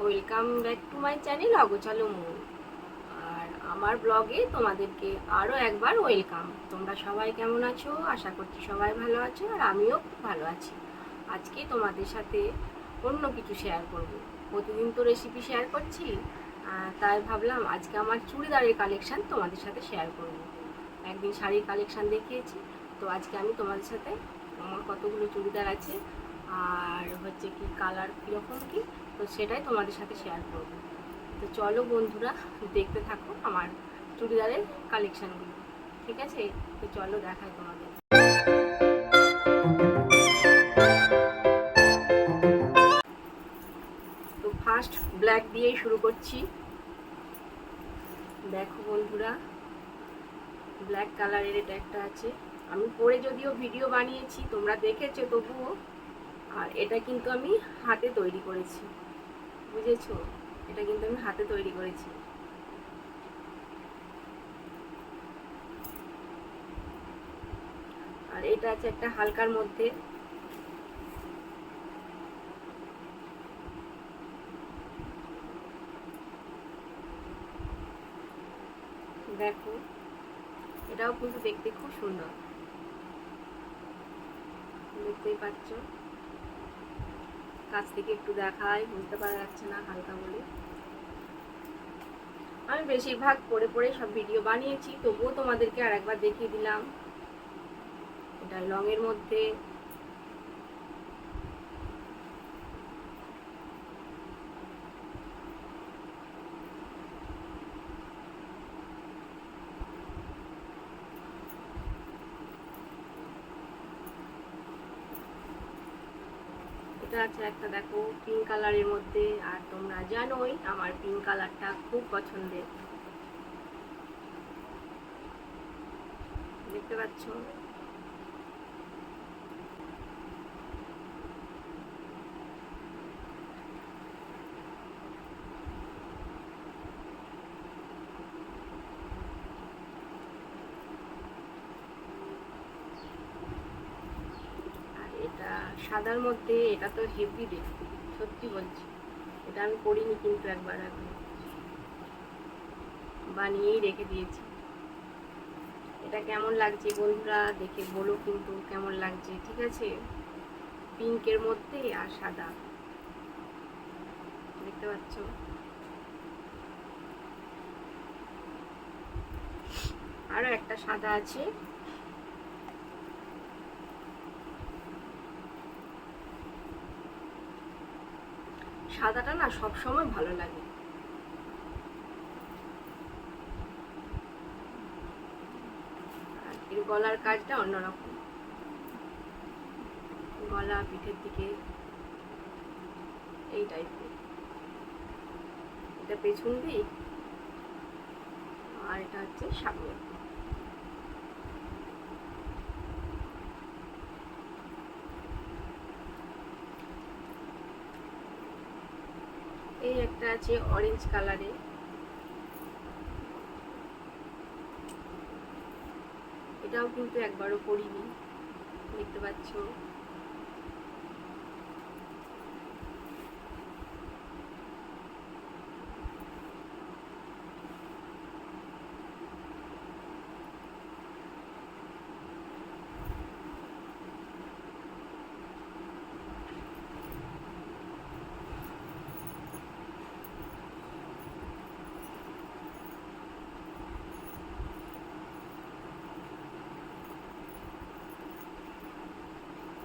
Welcome back to my channel অগোছালো মন। আর আমার ব্লগে তোমাদেরকে আরও একবার ওয়েলকাম। তোমরা সবাই কেমন আছো? আশা করছি সবাই ভালো আছো, আর আমিও খুব ভালো আছি। আজকে তোমাদের সাথে অন্য কিছু শেয়ার করব। প্রতিদিন তো রেসিপি শেয়ার করছি, তাই ভাবলাম আজকে আমার চুড়িদারের কালেকশান তোমাদের সাথে শেয়ার করব। একদিন শাড়ির কালেকশান দেখিয়েছি, তো আজকে আমি তোমাদের সাথে আমার কতগুলো চুড়িদার আছে আর হচ্ছে কি কালার কীরকম কী, তো সেটাই তোমাদের সাথে শেয়ার করব। তো চলো বন্ধুরা, দেখতে থাকো আমার চুড়িদারের কালেকশানগুলো। ঠিক আছে, তো চলো দেখাই তোমাদের। তো ফার্স্ট ব্ল্যাক দিয়েই শুরু করছি। দেখো বন্ধুরা, ব্ল্যাক কালারের এটা একটা আছে। আমি পরে যদিও ভিডিও বানিয়েছি, তোমরা দেখেছো তবুও। আর এটা কিন্তু আমি হাতে তৈরি করেছি, বুঝেছো? এটা কিন্তু আমি হাতে তৈরি করেছি। আর এটা আছে একটা হালকার মধ্যে, দেখো এটাও কিন্তু দেখতে খুব সুন্দর, দেখতেই পাচ্ছ। কাছ থেকে একটু দেখাই, বুঝতে পারা যাচ্ছে না হালকা বলে। আমি বেশিরভাগ পরে পরে সব ভিডিও বানিয়েছি, তবুও তোমাদেরকে আর একবার দেখিয়ে দিলাম। এটা লংয়ের মধ্যে। এটা আছে একটা, দেখো পিঙ্ক কালারের মধ্যে। আর তোমরা জানোই আমার পিঙ্ক কালারটা খুব পছন্দের, দেখতে পাচ্ছ। এটা সাদার মধ্যে, এটা তো হেভি দেখতে, সত্যি বলছি। এটা আমি করিনি কিন্তু একবার আগে বানিয়েই রেখে দিয়েছি। এটা কেমন লাগছে বন্ধুরা দেখে বলো কিন্তু কেমন লাগছে, ঠিক আছে? পিঙ্কের মধ্যে আর সাদা, দেখতে পাচ্ছ। আরো একটা সাদা আছে। সাদাটা না সবসময় ভালো লাগে। আর এর গলার কাজটা অন্যরকম, গলা পিঠের দিকে এই টাইপের। এটা পেছন দিক, আর এটা হচ্ছে সামনে। এই একটা আছে অরেঞ্জ কালারে, এটাও কিন্তু একবারও পরিনি, দেখতে পাচ্ছ।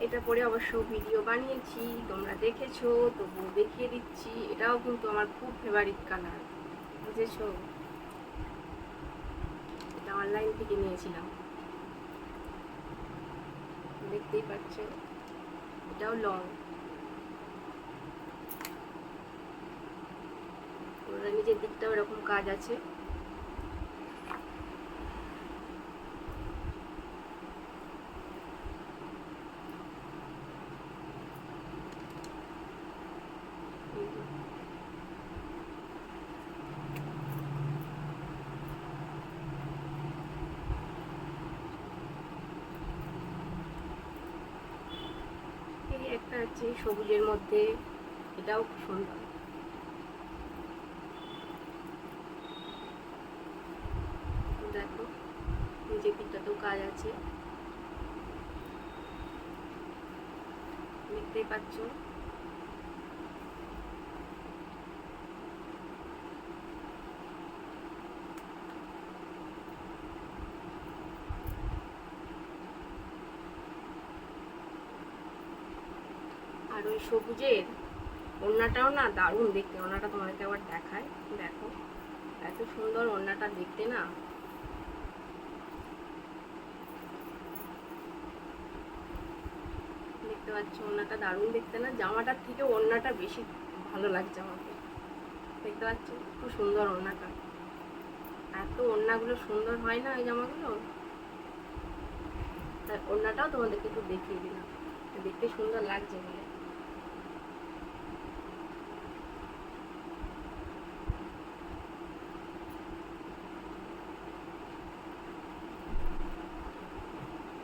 এটা পরে অবশ্য ভিডিও বানিয়েছি, তোমরা দেখেছো, তবুও দেখিয়ে দিচ্ছি। এটাও কিন্তু আমার খুব ফেভারিট কালার, বুঝেছো? এটা অনলাইন থেকে নিয়েছিলাম, দেখতেই পাচ্ছ। এটাও লং, ওরা নিজের দিকটাও এরকম কাজ আছে। এই একটা আছে সবুজের মধ্যে, এটাও খুব সুন্দর। কাজ আছে, দেখতেই পাচ্ছ। আর ওই সবুজের ওড়নাটাও না দারুণ দেখতে। ওড়নাটা তোমাদেরকে আবার দেখায়, দেখো এত সুন্দর ওড়নাটা দেখতে না। দেখতে পাচ্ছ ওড়নাটা দারুণ দেখতে না, জামাটার থেকে ওড়নাটা বেশি ভালো লাগছে আমাকে। দেখতে পাচ্ছ খুব সুন্দর ওড়নাটা, এত ওড়নাগুলো সুন্দর হয় না ওই জামাগুলো, তাই ওড়নাটাও তোমাদেরকে একটু দেখিয়ে দিলাম, দেখতে সুন্দর লাগছে বলে।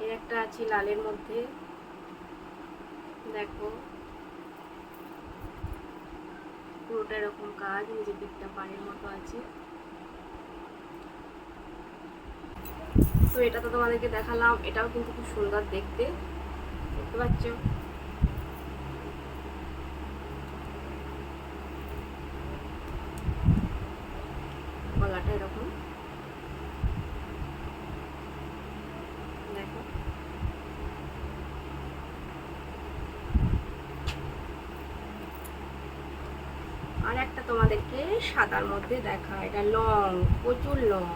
এর একটা আছে লালের মধ্যে, দেখো পুরোটা এরকম কাজ, নিজের দিকটা পাড়ের মতো আছে। তো এটা তো তোমাদেরকে দেখালাম, এটাও কিন্তু খুব সুন্দর দেখতে, দেখতে পাচ্ছ। গলাটা এরকম দেখো। আর একটা তোমাদেরকে সাদার মধ্যে দেখা, এটা লং, প্রচুর লং,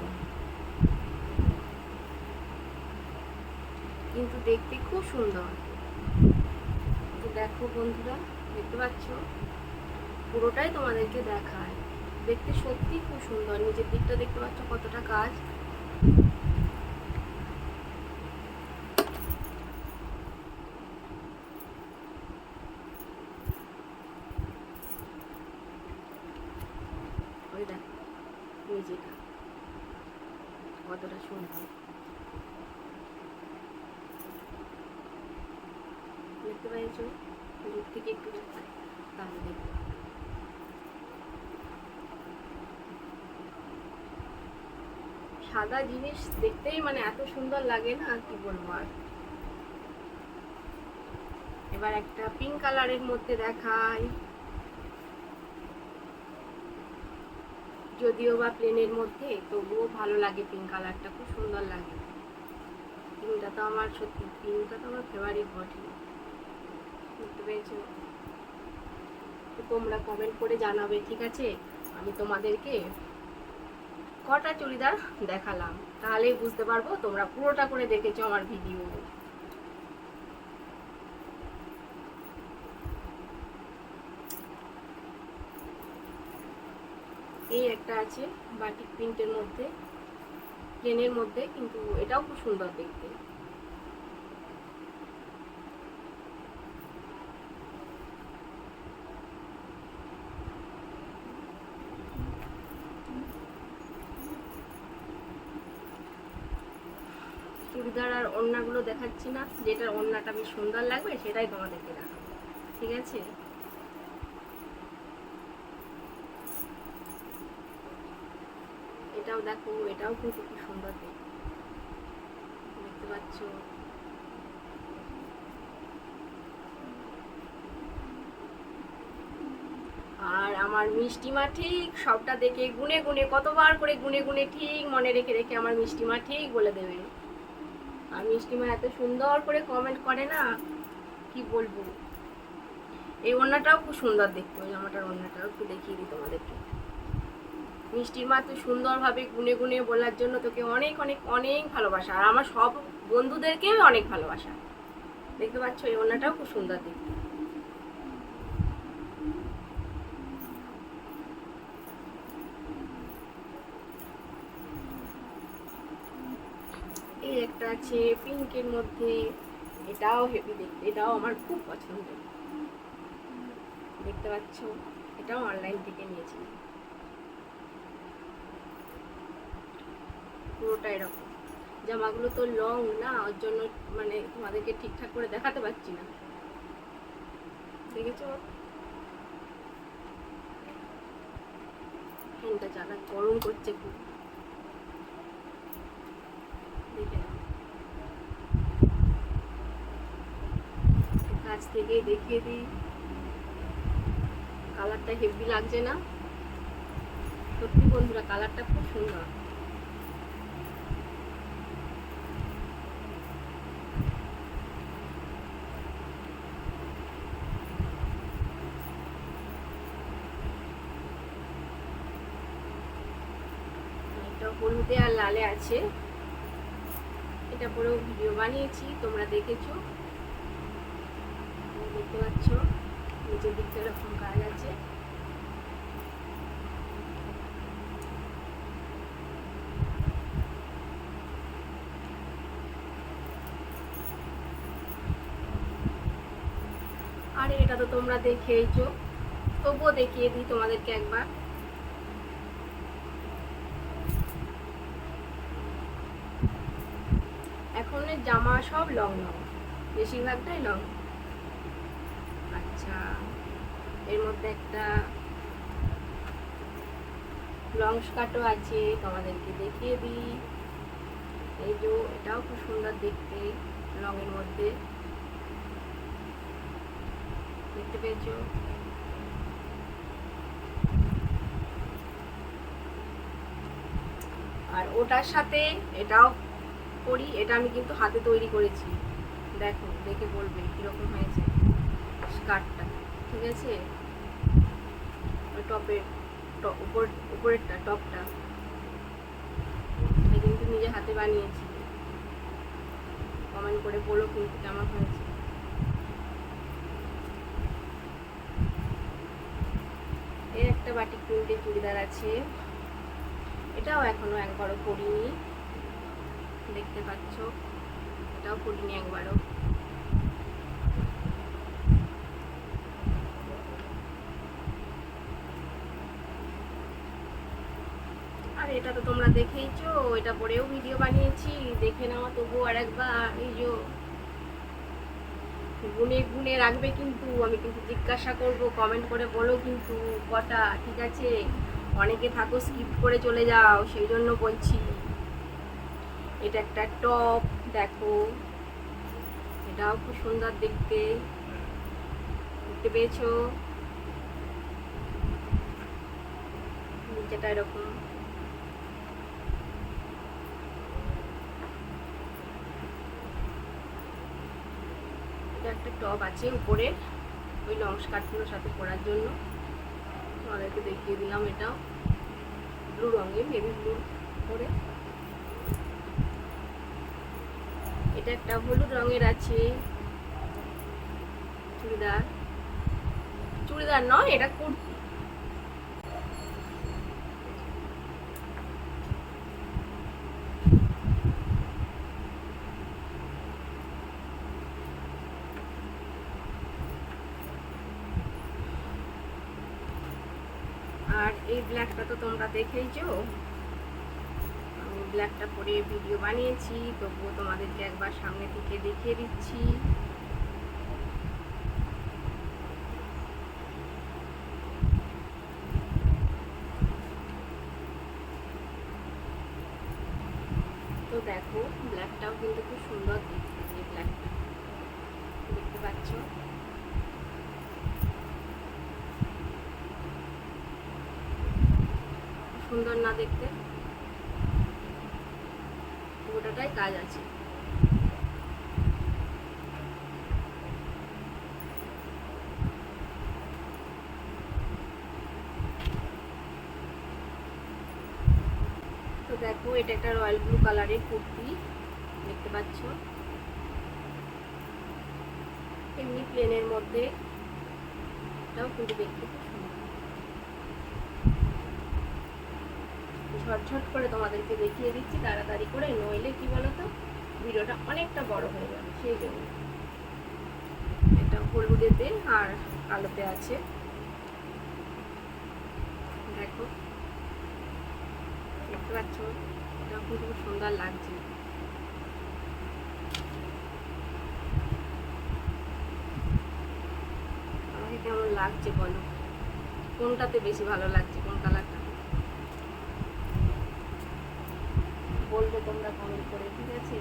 কিন্তু দেখতে খুব সুন্দর। তো দেখো বন্ধুরা, দেখতে পাচ্ছ পুরোটাই তোমাদেরকে দেখায়, দেখতে সত্যি খুব সুন্দর। নিচের দিকটা দেখতে পাচ্ছ কতটা কাজ। ওই দেখো নিচেটা কতটা সুন্দর, দেখতে পাচ্ছ। দূর থেকে একটু দেখায় তাহলে দেখো। সাদা জিনিস দেখতেই মানে এত সুন্দর লাগে না, কি বলবো আর। এবার একটা পিঙ্ক কালারের মধ্যে দেখাই, যদিও বা প্লেনের মধ্যে, তবুও ভালো লাগে। পিঙ্ক কালারটা খুব সুন্দর লাগে। পিঙ্কটা তো আমার সত্যি, পিঙ্কটা তো আমার ফেভারিট বটে, দেখতে পেয়েছো। তো তোমরা কমেন্ট করে জানাবে, ঠিক আছে। আমি তোমাদেরকে কটা চুড়িদার দেখালাম, তাহলেই বুঝতে পারবো তোমরা পুরোটা করে দেখেছো আমার ভিডিও। এই একটা আছে বাটিক প্রিন্টের মধ্যে, প্লেনের মধ্যে, কিন্তু এটাও খুব সুন্দর দেখতে। চুড়িদার আর ওড়নাগুলো দেখাচ্ছি না, যেটার ওড়নাটা বেশ সুন্দর লাগবে সেটাই তোমাদেরকে দেখাবো, ঠিক আছে। এটাও দেখো, এটাও কিন্তু খুব সুন্দর দেখতে পাচ্ছ। আর আমার মিষ্টিমা ঠিক সবটা দেখে গুনে গুনে, কতবার করে গুনে গুনে ঠিক মনে রেখে রেখে আমার মিষ্টিমা ঠিক বলে দেবে। আর মিষ্টিমা এত সুন্দর করে কমেন্ট করে না, কি বলবো। এই ওড়নাটাও খুব সুন্দর দেখতে, ওই জামাটার ওড়নাটাও একটু দেখিয়ে দিই তোমাদেরকে। মিষ্টির মা তুই সুন্দরভাবে গুনে গুনে বলার জন্য তোকে অনেক অনেক অনেক ভালোবাসা, আর আমার সব বন্ধুদেরকেও অনেক ভালোবাসা। দেখতে পাচ্ছ এই ওড়নাটাও খুব সুন্দর দেখতে। এই একটা আছে পিঙ্কের মধ্যে, এটাও হেভি দেখতে, এটাও আমার খুব পছন্দ। দেখতে পাচ্ছ, এটাও অনলাইন থেকে নিয়েছি। পুরোটা এরকম, জামাগুলো তো লং না, ওর জন্য মানে তোমাদেরকে ঠিকঠাক করে দেখাতে পারছি না, দেখেছো। ফ্যানটা চালা, গরম করছে খুব, দেখে নাও। থেকেই দেখিয়ে দিই। কালারটা হেভি লাগছে না? সত্যি বন্ধুরা, কালারটা খুব সুন্দর। এটা হলুদে আর লালে আছে। এটা পরেও ভিডিও বানিয়েছি, তোমরা দেখেছো, দেখতে পাচ্ছ নিচের দিকটা এরকম কাজ আছে। আর এটা তো তোমরা দেখেইছো, তবুও দেখিয়ে দিই তোমাদেরকে একবার। এখন জামা সব লং লং, বেশিরভাগটাই লং। আচ্ছা, এর মধ্যে একটা লং স্কার্টও আছে, তোমাদেরকে দেখিয়ে দিই। এই যে এটাও খুব সুন্দর দেখতে, লং এর মধ্যে, দেখতে পেয়েছো? আর ওটার সাথে এটাও করি, এটা আমি কিন্তু হাতে তৈরি করেছি। দেখো, দেখে বলবে কিরকম হয়েছে স্কার্টটা, ঠিক আছে? টপের উপরেরটা, টপটা এটা কিন্তু নিজে হাতে বানিয়েছি। কমেন্ট করে বলো কিন্তু কেমন হয়েছে। এর একটা বাটিক প্রিন্টের চুড়িদার আছে, এটাও এখনো একবারও পরিনি, দেখতে পাচ্ছ, এটাও পরিনি একবারও। আর এটা তো তোমরা দেখেইছো, এটা পরেও ভিডিও বানিয়েছি, দেখে নাও তবু আর একবার। এই যে গুনে গুনে রাখবে কিন্তু, আমি কিন্তু জিজ্ঞাসা করব, কমেন্ট করে বলো কিন্তু কটা, ঠিক আছে? অনেকে থাকো স্কিপ করে চলে যাও, সেই জন্য বলছি। এটা একটা টপ, দেখো, এটাও খুব সুন্দর দেখতে, দেখতে পেয়েছো? নিচেটা এরকম, একটা টপ আছে উপরে ওই লং স্কার্টগুলোর সাথে পরার জন্য, তোমাদেরকে দেখিয়ে দিলাম। এটাও ব্লু রঙের, নেভি ব্লু করে। এটা একটা হলুদ রঙের আছে চুড়িদার, চুড়িদার নয়, এটা কুর্তি। আর এই ব্ল্যাকটা তো তোমরা দেখেইছো, আমি ব্ল্যাকটা পরে ভিডিও বানিয়েছি, তবুও তোমাদেরকে একবার সামনে থেকে দেখিয়ে দিচ্ছি। তো দেখো, ব্ল্যাকটাও কিন্তু খুব সুন্দর দেখতে, এই ব্ল্যাকটা দেখতে পাচ্ছ? সুন্দর না দেখতে? গোটাটাই কাজ আছে। তো দেখো, এটা একটা রয়্যাল ব্লু কালারের কুর্তি, দেখতে পাচ্ছ? এমনি প্লেনের মধ্যে, এটাও কিন্তু দেখতে খুব সুন্দর। ঝটঝট করে তোমাদেরকে দেখিয়ে দিচ্ছি তাড়াতাড়ি করে, নইলে কি বলতো ভিডিওটা অনেকটা বড় হয়ে যাবে, সেই জন্য। এটা হলুদেতে আর কালোতে আছে, দেখো, দেখতে পাচ্ছ? এটা খুব সুন্দর লাগছে। আমাকে কেমন লাগছে বলো, কোনটাতে বেশি ভালো লাগছে, কোন কালারটা বলবে তোমরা কমেন্ট করে, ঠিক আছে?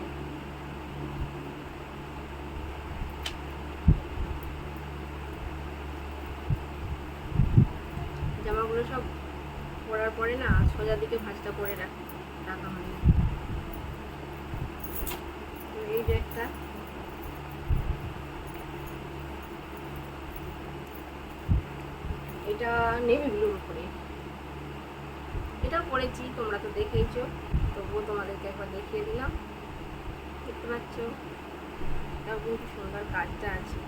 সোজা দিকে ভাঁজটা করে রাখা হয়। এই যে একটা এটা নেভি ব্লুর উপরে, এটাও পরেছি, তোমরা তো দেখেইছো, তবুও তোমাদেরকে একবার দেখিয়ে দিলাম। দেখতে পাচ্ছ এটাও কিন্তু সুন্দর কাজটা আছে,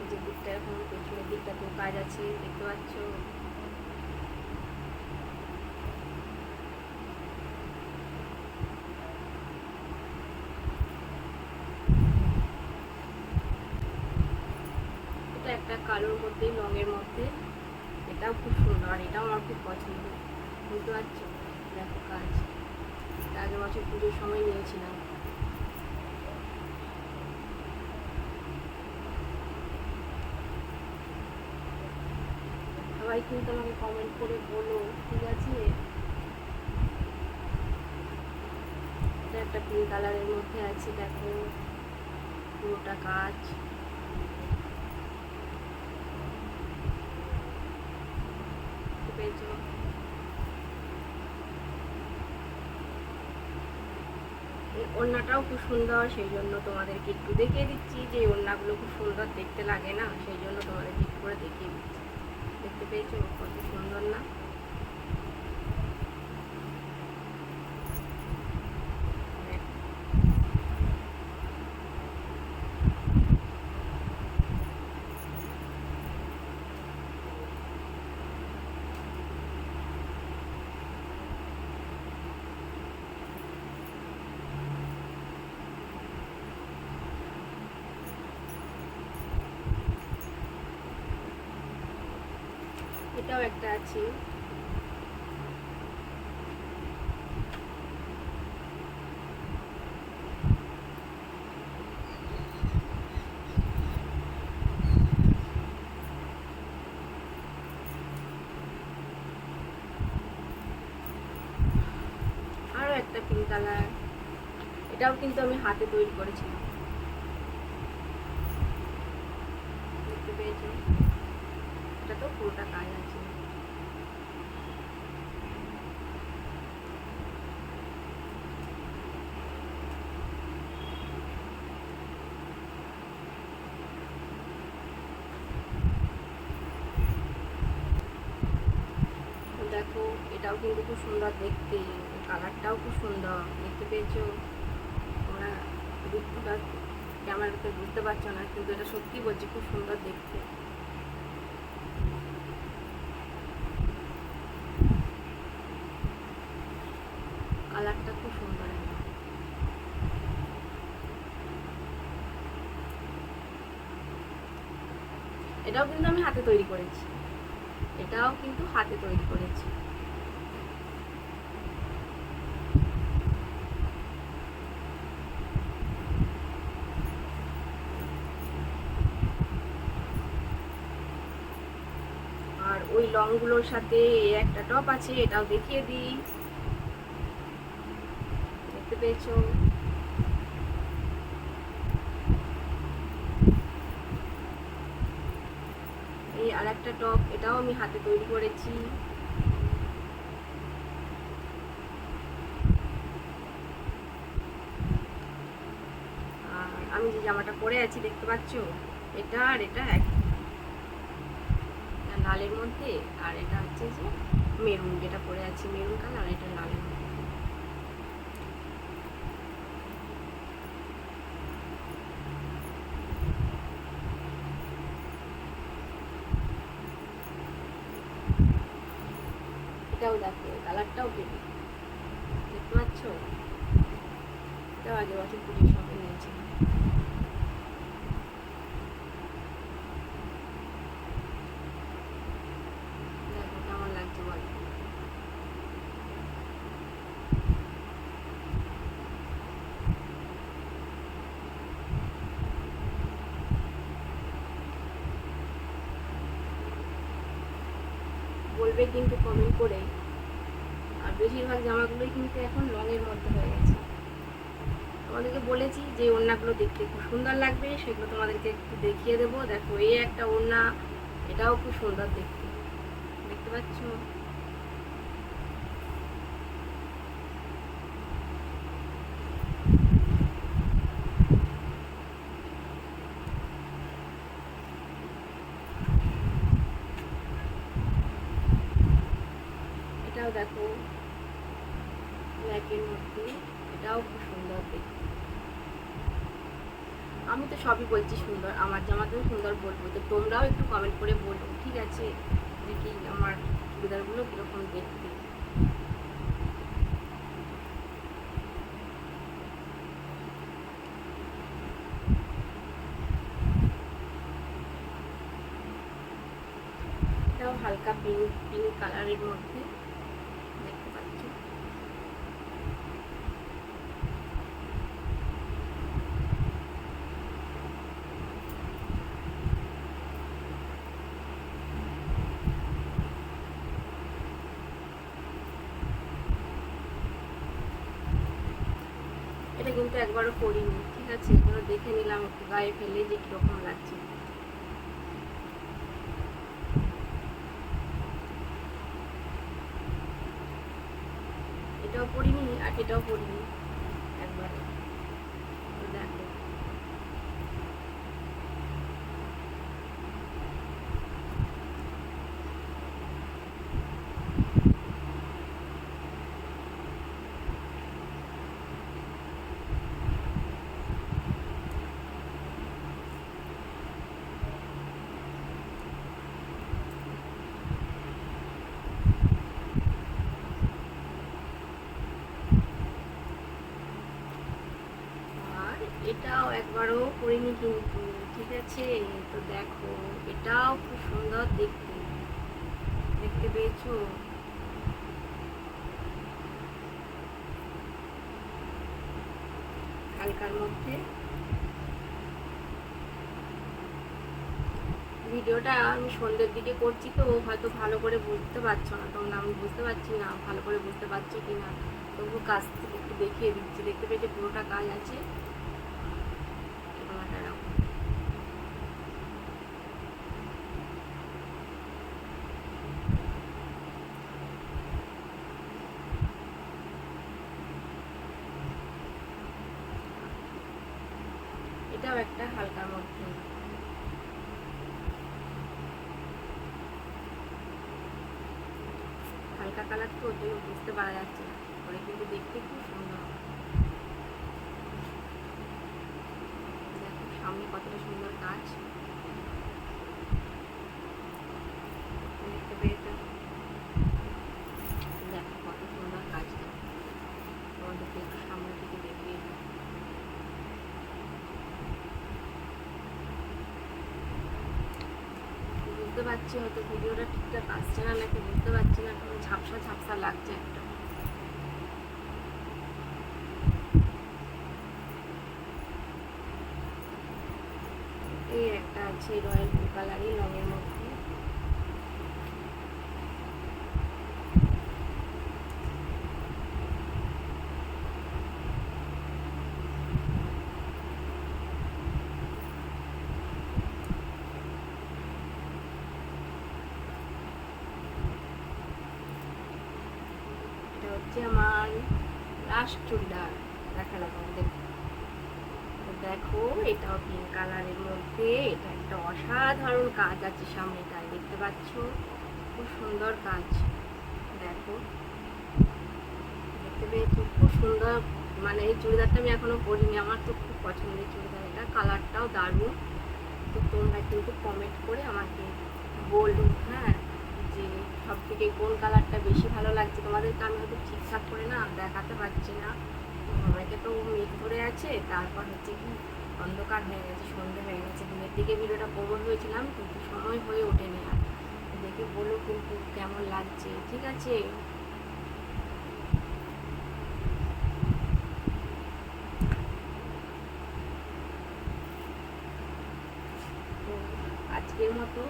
যে দিকটা এখন পেছনের দিকটাতেও কাজ আছে, দেখতে পাচ্ছ। এটা একটা কালোর মধ্যে, রঙের মধ্যে, এটাও খুব সুন্দর, এটাও আমার খুব পছন্দ, বুঝতে পারছো। দেখো কাজ, এটা আগের বছর পুজোর সময় নিয়েছিলাম। সবাই কিন্তু আমাকে কমেন্ট করে বলো, ঠিক আছে। এটা একটা পিঙ্ক কালারের মধ্যে আছে, দেখো পুরোটা কাজ। পেয়েছো, এই ওড়নাটাও খুব সুন্দর, সেই জন্য তোমাদেরকে একটু দেখিয়ে দিচ্ছি যে ওড়নাগুলো খুব সুন্দর দেখতে লাগে না, সেই জন্য তোমাদেরকে একটু করে দেখিয়ে দিচ্ছি। দেখতে পেয়েছো কত সুন্দর না? এটাও একটা আছে, আরও একটা পিঙ্ক কালার, এটাও কিন্তু আমি হাতে তৈরি করেছিলাম, দেখতে পেয়েছো। এটা তো পুরোটা কাজ আছে। দেখো এটাও কিন্তু খুব সুন্দর দেখতে, কালারটাও খুব সুন্দর, দেখতে পেয়েছো তোমরা? ক্যামেরাতে বুঝতে পারছো না, কিন্তু এটা সত্যি বলছি খুব সুন্দর দেখতে। কালারটা খুব সুন্দর, এটাও কিন্তু আমি হাতে তৈরি করেছি, এটাও কিন্তু হাতে তৈরি করেছি। আর ওই লংগুলোর সাথে একটা টপ আছে, এটাও দেখিয়ে দিই, দেখতে পেয়েছো। এই আর একটা টপ, এটাও আমি হাতে তৈরি করেছি। আর আমি যে জামাটা পরে আছি দেখতে পাচ্ছ, এটা আর এটা এক, লালের মধ্যে, আর এটা হচ্ছে যে মেরুন, যেটা পরে আছি মেরুন কালার, এটা লালের মধ্যে। এটাও দেখো কালারটাও পেলি, দেখতে পাচ্ছ। এটাও আগের বছর পুজোর সময় নিয়েছিলাম। দেখো কেমন লাগছে বলো। বলবে কিন্তু কমেন্ট করে। আর বেশিরভাগ জামাগুলোই কিন্তু এখন রঙের মধ্যে হয়ে গেছে। তোমাদেরকে বলেছি যে ওড়নাগুলো দেখতে খুব সুন্দর লাগবে, সেগুলো তোমাদেরকে একটু দেখিয়ে দেবো। দেখো এই একটা ওড়না, এটাও খুব সুন্দর দেখতে, দেখতে পাচ্ছ। এটাও দেখো ব্ল্যাকের মধ্যে, এটাও খুব সুন্দর দেখতে। আমি তো সবই বলছি সুন্দর, আমার জামাতেও সুন্দর বলবো, তো তোমরাও একটু কমেন্ট করে বলো, ঠিক আছে, দেখি আমার চুড়িদারগুলো কীরকম দেখতে। এটাও হালকা পিঙ্ক পিঙ্ক কালারের মধ্যে দেখতে পাচ্ছ। এটা কিন্তু একবারও পরিনি, ঠিক আছে, এগুলো দেখে নিলাম একটু গায়ে ফেলে যে কিরকম লাগছে। এটাও পরিনি আর এটাও পরিনি একবারে, দেখো। এটাও একবারও পরিনি কিন্তু, ঠিক আছে, তো দেখো এটাও খুব সুন্দর দেখতে, দেখতে পেয়েছো? হালকার মধ্যে। ভিডিওটা আমি সন্ধ্যের দিকে করছি, তো হয়তো ভালো করে বুঝতে পারছো না তোমরা, আমি বুঝতে পারছি না ভালো করে বুঝতে পারছো কি না, তবু কাজ থেকে একটু দেখিয়ে দিচ্ছি। দেখতে পেয়েছো পুরোটা কাজ আছে। এটাও একটা হালকার মধ্যে, হালকা কালার তো ওই জন্য বুঝতে পারা যাচ্ছে না, পরে কিন্তু দেখতে খুব সুন্দর। দেখো সামনে কতটা সুন্দর কাজ, দেখতে পেয়েছো? দেখো কত সুন্দর কাজটা, তোমাদেরকে একটু সামনে থেকে দেখিয়ে দিই। বুঝতে পারছি হয়তো ভিডিওটা ঠিকঠাক আসছে না নাকি বুঝতে পারছি না, কারণ ঝাপসা ঝাপসা লাগছে একটা। এই একটা আছে রয়্যাল ব্লু কালারই রঙের মধ্যে, এটা হচ্ছে আমার লাস্ট চুড়িদার দেখালাম আমাদের। দেখো এটাও পিঙ্ক কালারের মধ্যে, এটা একটা অসাধারণ কাজ আছে সামনেটায়, দেখতে পাচ্ছ খুব সুন্দর কাজ। দেখো দেখতে পেয়েছি খুব সুন্দর, মানে এই চুড়িদারটা আমি এখনো পরিনি, আমার তো খুব পছন্দের চুড়িদার এটা, কালারটাও দারুণ। তো তোমরা কিন্তু কমেন্ট করে আমাকে বলো, হ্যাঁ, যে সব থেকে কোন কালারটা বেশি ভালো লাগছে তোমাদেরকে। আমি হয়তো ঠিকঠাক করে না দেখাতে পারছি না, অনেকে তো মেঘ ধরে আছে, তারপর হচ্ছে কি অন্ধকার হয়ে গেছে, সন্ধে হয়ে গেছে, দিনের দিকে ভিডিওটা করবো হয়েছিলাম কিন্তু সময় হয়ে ওঠেনি আর। দেখে বলো কিন্তু কেমন লাগছে, ঠিক আছে? তো আজকের মতো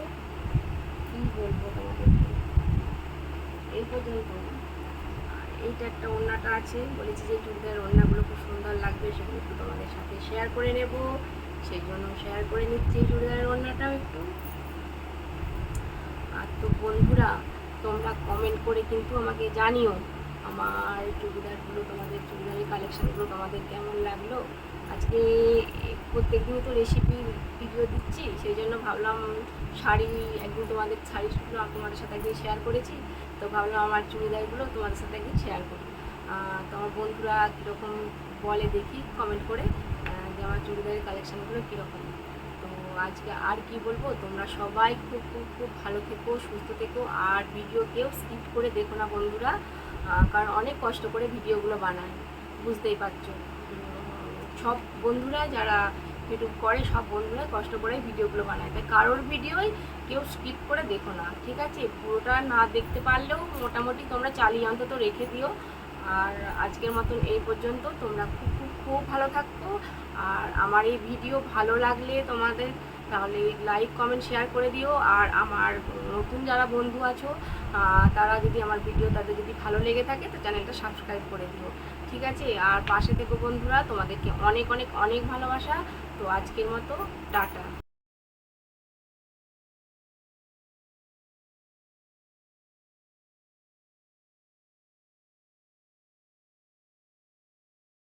কি বলবো তোমাদেরকে, এই পর্যন্ত। এইটা একটা ওড়নাটা আছে, বলেছি যে চুড়িদারের ওড়নাগুলো খুব সুন্দর লাগবে, সেগুলো একটু তোমাদের সাথে শেয়ার করে নেব, সেই জন্য শেয়ার করে নিচ্ছি চুড়িদারের ওড়নাটাও একটু। আর তো বন্ধুরা তোমরা কমেন্ট করে কিন্তু আমাকে জানিও আমার চুড়িদারগুলো, তোমাদের চুড়িদারের কালেকশন কালেকশানগুলো তোমাদের কেমন লাগলো। আজকে প্রত্যেকদিনই তো রেসিপির ভিডিও দিচ্ছি, সেই জন্য ভাবলাম শাড়ি, একদিন তোমাদের শাড়িগুলো তোমাদের সাথে একদিন শেয়ার করেছি, তো ভাবলাম আমার চুড়িদারগুলো তোমাদের সাথে একদিন শেয়ার করি। তো আমার বন্ধুরা কীরকম বলে দেখি কমেন্ট করে যে আমার চুড়িদারের কালেকশানগুলো কীরকম। তো আজকে আর কি বলবো, তোমরা সবাই খুব খুব খুব ভালো থেকো, সুস্থ থেকো, আর ভিডিও কেউ স্কিপ করে দেখো না বন্ধুরা, কারণ অনেক কষ্ট করে ভিডিওগুলো বানায়, বুঝতেই পারছো। সব বন্ধুরা যারা ইউটিউব করে সব বন্ধুরা কষ্ট করে ভিডিওগুলো বানায়, তাই কারোর ভিডিওই কেউ স্কিপ করে দেখো না, ঠিক আছে? পুরোটা না দেখতে পারলেও মোটামুটি তোমরা চালিয়ে অন্তত রেখে দিও। আর আজকের মতন এই পর্যন্ত। তোমরা খুব খুব খুব ভালো থাকো। আর আমার এই ভিডিও ভালো লাগলে তোমাদের তাহলে লাইক কমেন্ট শেয়ার করে দিও। আর আমার নতুন যারা বন্ধু আছো তারা যদি আমার ভিডিও তাদের যদি ভালো লেগে থাকে তো চ্যানেলটা সাবস্ক্রাইব করে দিও, ঠিক আছে? আর পাশে থেকো বন্ধুরা, তোমাদেরকে অনেক অনেক অনেক ভালোবাসা। তো আজকের মতো টাটা।